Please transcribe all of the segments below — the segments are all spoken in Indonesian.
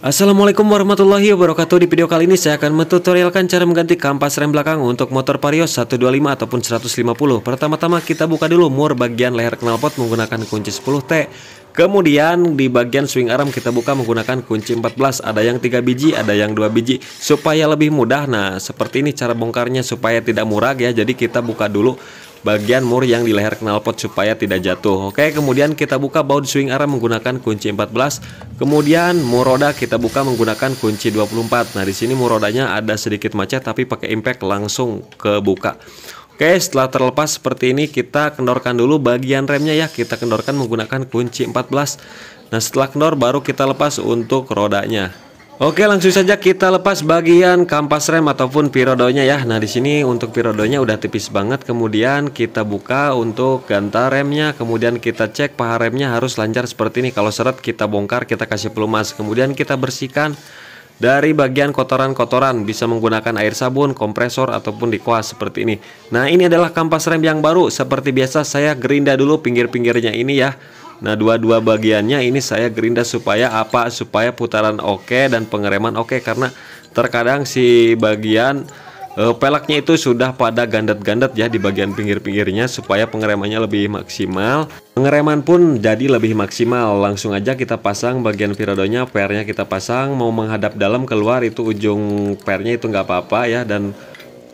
Assalamualaikum warahmatullahi wabarakatuh. Di video kali ini saya akan mentutorialkan cara mengganti kampas rem belakang untuk motor Vario 125 ataupun 150. Pertama-tama kita buka dulu mur bagian leher knalpot menggunakan kunci 10T. Kemudian di bagian swing arm kita buka menggunakan kunci 14. Ada yang 3 biji, ada yang 2 biji supaya lebih mudah. Nah, seperti ini cara bongkarnya supaya tidak murag ya. Jadi kita buka dulu bagian mur yang di leher knalpot supaya tidak jatuh. Oke, kemudian kita buka baut swing arm menggunakan kunci 14. Kemudian mur roda kita buka menggunakan kunci 24. Nah, di sini mur rodanya ada sedikit macet tapi pakai impact langsung kebuka. Oke, setelah terlepas seperti ini kita kendorkan dulu bagian remnya ya. Kita kendorkan menggunakan kunci 14. Nah, setelah kendor baru kita lepas untuk rodanya. Oke, langsung saja kita lepas bagian kampas rem ataupun pirodonya ya. Nah, di sini untuk pirodonya udah tipis banget. Kemudian kita buka untuk ganta remnya. Kemudian kita cek paha remnya harus lancar seperti ini. Kalau seret kita bongkar, kita kasih pelumas. Kemudian kita bersihkan dari bagian kotoran-kotoran. Bisa menggunakan air sabun, kompresor ataupun dikuas seperti ini. Nah, ini adalah kampas rem yang baru. Seperti biasa saya gerinda dulu pinggir-pinggirnya ini ya. Nah, dua-dua bagiannya ini saya gerinda supaya apa? Supaya putaran oke dan pengereman oke, karena terkadang si bagian peleknya itu sudah pada gandet-gandet ya di bagian pinggir-pinggirnya, supaya pengeremannya lebih maksimal. Pengereman pun jadi lebih maksimal. Langsung aja kita pasang bagian pirodonya, pernya kita pasang, mau menghadap dalam keluar itu ujung pernya itu nggak apa-apa ya, dan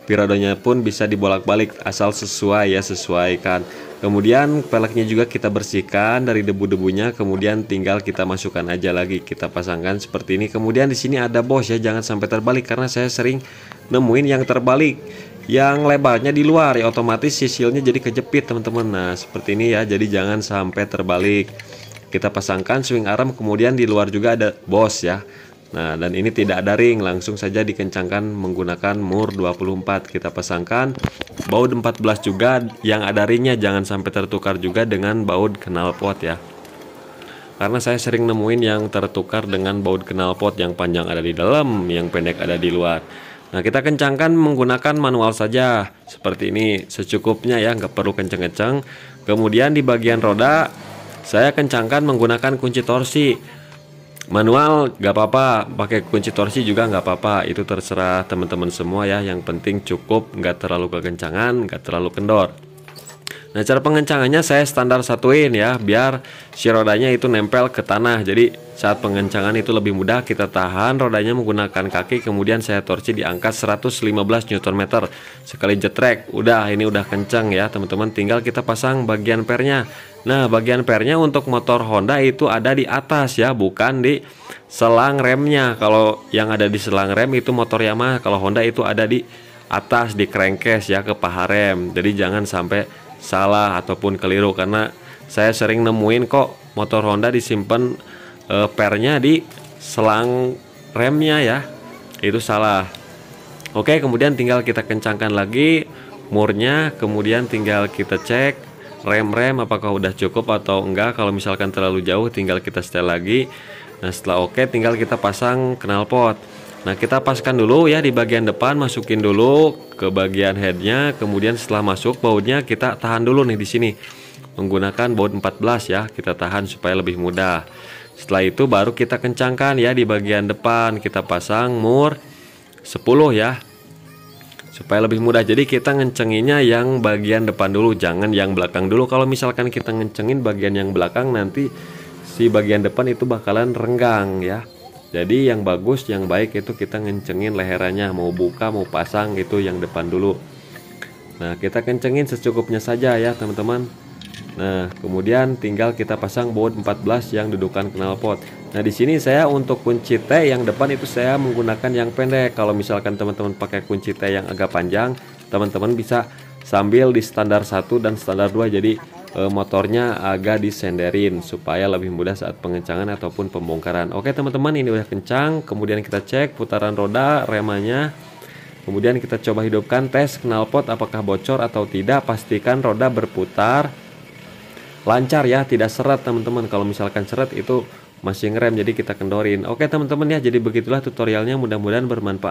pirodonya pun bisa dibolak-balik asal sesuai ya, sesuaikan. Kemudian peleknya juga kita bersihkan dari debu-debunya, kemudian tinggal kita masukkan aja lagi, kita pasangkan seperti ini. Kemudian di sini ada bos ya, jangan sampai terbalik karena saya sering nemuin yang terbalik, yang lebarnya di luar ya, otomatis sisilnya jadi kejepit teman-teman. Nah, seperti ini ya, jadi jangan sampai terbalik. Kita pasangkan swing arm, kemudian di luar juga ada bos ya. Nah, dan ini tidak ada ring, langsung saja dikencangkan menggunakan mur 24. Kita pasangkan baut 14 juga yang ada ringnya, jangan sampai tertukar juga dengan baut knalpot ya. Karena saya sering nemuin yang tertukar dengan baut knalpot, yang panjang ada di dalam, yang pendek ada di luar. Nah, kita kencangkan menggunakan manual saja seperti ini, secukupnya ya, nggak perlu kenceng-kenceng. Kemudian di bagian roda saya kencangkan menggunakan kunci torsi. Manual gak apa-apa, pakai kunci torsi juga gak apa-apa, itu terserah teman-teman semua ya. Yang penting cukup, gak terlalu kekencangan, gak terlalu kendor. Nah, cara pengencangannya saya standar satuin ya, biar si rodanya itu nempel ke tanah. Jadi saat pengencangan itu lebih mudah. Kita tahan rodanya menggunakan kaki, kemudian saya torsi di angka 115 Nm sekali jetrek. Udah, ini udah kencang ya teman-teman. Tinggal kita pasang bagian pernya. Nah, bagian pernya untuk motor Honda itu ada di atas ya, bukan di selang remnya. Kalau yang ada di selang rem itu motor Yamaha, kalau Honda itu ada di atas, di crankcase ya, ke paha rem. Jadi jangan sampai salah ataupun keliru, karena saya sering nemuin kok motor Honda disimpan pernya di selang remnya ya, itu salah. Oke, kemudian tinggal kita kencangkan lagi murnya, kemudian tinggal kita cek rem apakah udah cukup atau enggak. Kalau misalkan terlalu jauh tinggal kita setel lagi. Nah, setelah oke tinggal kita pasang knalpot. Nah, kita paskan dulu ya di bagian depan, masukin dulu ke bagian headnya. Kemudian setelah masuk bautnya kita tahan dulu nih di sini menggunakan baut 14 ya, kita tahan supaya lebih mudah. Setelah itu baru kita kencangkan ya di bagian depan, kita pasang mur 10 ya supaya lebih mudah. Jadi kita ngencenginnya yang bagian depan dulu, jangan yang belakang dulu. Kalau misalkan kita ngencengin bagian yang belakang, nanti si bagian depan itu bakalan renggang ya. Jadi yang bagus, yang baik itu kita ngencengin leherannya, mau buka mau pasang itu yang depan dulu. Nah, kita kencengin secukupnya saja ya teman-teman. Nah, kemudian tinggal kita pasang baut 14 yang dudukan knalpot. Nah, di sini saya untuk kunci T yang depan itu saya menggunakan yang pendek. Kalau misalkan teman-teman pakai kunci T yang agak panjang, teman-teman bisa sambil di standar 1 dan standar 2, jadi motornya agak disenderin supaya lebih mudah saat pengencangan ataupun pembongkaran. Oke teman-teman, ini udah kencang. Kemudian kita cek putaran roda, remanya. Kemudian kita coba hidupkan, tes knalpot apakah bocor atau tidak. Pastikan roda berputar lancar ya, tidak seret teman-teman. Kalau misalkan seret itu masih ngerem, jadi kita kendorin. Oke teman-teman ya, jadi begitulah tutorialnya, mudah-mudahan bermanfaat.